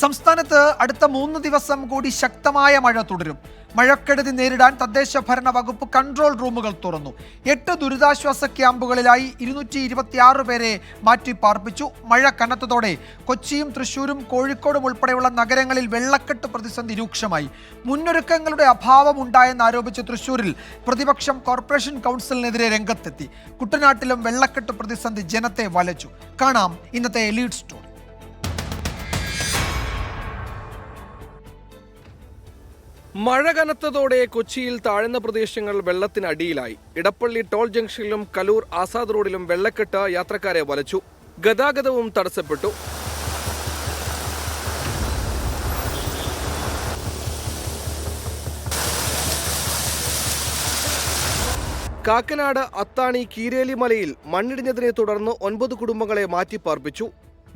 സംസ്ഥാനത്ത് അടുത്ത 3 ദിവസം കൂടി ശക്തമായ മഴ തുടരും. മഴക്കെടുതി നേരിടാൻ തദ്ദേശ ഭരണ വകുപ്പ് കൺട്രോൾ റൂമുകൾ തുറന്നു. 8 ദുരിതാശ്വാസ ക്യാമ്പുകളിലായി 226 പേരെ മാറ്റി പാർപ്പിച്ചു. മഴ കനത്തതോടെ കൊച്ചിയും തൃശൂരും കോഴിക്കോടും ഉൾപ്പെടെയുള്ള നഗരങ്ങളിൽ വെള്ളക്കെട്ട് പ്രതിസന്ധി രൂക്ഷമായി. മുന്നൊരുക്കങ്ങളുടെ അഭാവം ഉണ്ടായെന്നാരോപിച്ച് തൃശൂരിൽ പ്രതിപക്ഷം കോർപ്പറേഷൻ കൗൺസിലിനെതിരെ രംഗത്തെത്തി. കുട്ടനാട്ടിലും വെള്ളക്കെട്ട് പ്രതിസന്ധി ജനത്തെ വലച്ചു. കാണാം ഇന്നത്തെ ലീഡ് സ്റ്റോറി. മഴ കനത്തതോടെ കൊച്ചിയിൽ താഴ്ന്ന പ്രദേശങ്ങൾ വെള്ളത്തിനടിയിലായി. ഇടപ്പള്ളി ടോൾ ജംഗ്ഷനിലും കലൂർ ആസാദ് റോഡിലും വെള്ളക്കെട്ട് യാത്രക്കാരെ വലച്ചു. ഗതാഗതവും തടസ്സപ്പെട്ടു. കാക്കനാട് അത്താണി കീരേലി മലയിൽ മണ്ണിടിഞ്ഞതിനെ തുടർന്ന് 9 കുടുംബങ്ങളെ മാറ്റിപ്പാർപ്പിച്ചു.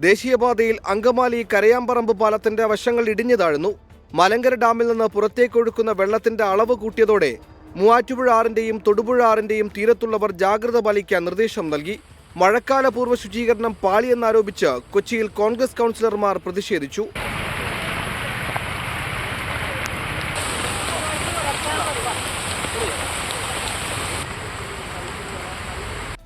ദേശീയപാതയിൽ അങ്കമാലി കരയാമ്പറമ്പ് പാലത്തിന്റെ വശങ്ങൾ ഇടിഞ്ഞു താഴ്ന്നു. മലങ്കര ഡാമിൽ നിന്ന് പുറത്തേക്കൊഴുക്കുന്ന വെള്ളത്തിന്റെ അളവ് കൂട്ടിയതോടെ മൂവാറ്റുപുഴ ആറിന്റെയും തൊടുപുഴ ആറിന്റെയും തീരത്തുള്ളവർ ജാഗ്രത പാലിക്കാൻ നിർദ്ദേശം നൽകി. മഴക്കാലപൂർവ്വ ശുചീകരണം പാളിയെന്നാരോപിച്ച് കൊച്ചിയിൽ കോൺഗ്രസ് കൗൺസിലർമാർ പ്രതിഷേധിച്ചു.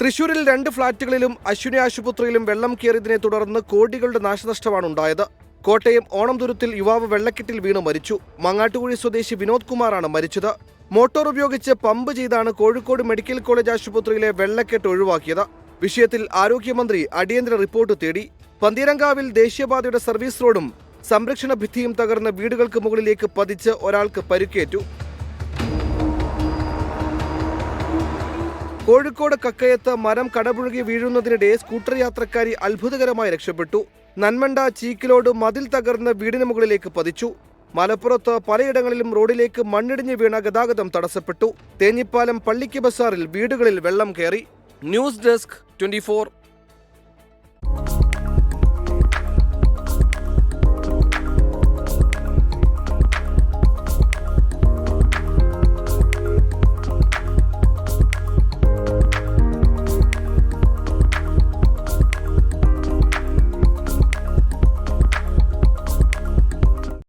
തൃശൂരിൽ 2 ഫ്ളാറ്റുകളിലും അശ്വിനി ആശുപത്രിയിലും വെള്ളം കയറിയതിനെ തുടർന്ന് കോടികളുടെ നാശനഷ്ടമാണ് ഉണ്ടായത്. കോട്ടയം ഓണംതുരുത്തിൽ യുവാവ് വെള്ളക്കെട്ടിൽ വീണ് മരിച്ചു. മങ്ങാട്ടുകുഴി സ്വദേശി വിനോദ് കുമാറാണ് മരിച്ചത്. മോട്ടോർ ഉപയോഗിച്ച് പമ്പ് ചെയ്താണ് കോഴിക്കോട് മെഡിക്കൽ കോളേജ് ആശുപത്രിയിലെ വെള്ളക്കെട്ട് ഒഴിവാക്കിയത്. വിഷയത്തിൽ ആരോഗ്യമന്ത്രി അടിയന്തര റിപ്പോർട്ട് തേടി. പന്തീരങ്കാവിൽ ദേശീയപാതയുടെ സർവീസ് റോഡും സംരക്ഷണ ഭിത്തിയും തകർന്ന് വീടുകൾക്ക് മുകളിലേക്ക് പതിച്ച് ഒരാൾക്ക് പരിക്കേറ്റു. കോഴിക്കോട് കക്കയത്ത് മരം കടപുഴകി വീഴുന്നതിനിടെ സ്കൂട്ടർ യാത്രക്കാരി അത്ഭുതകരമായി രക്ഷപ്പെട്ടു. നന്മണ്ട ചീക്കിലോട് മതിൽ തകർന്ന് വീടിന് മുകളിലേക്ക് പതിച്ചു. മലപ്പുറത്ത് പലയിടങ്ങളിലും റോഡിലേക്ക് മണ്ണിടിഞ്ഞ് വീണ ഗതാഗതം തടസ്സപ്പെട്ടു. തേഞ്ഞിപ്പാലം പള്ളിക്ക് ബസാറിൽ വീടുകളിൽ വെള്ളം കയറി. News desk 24.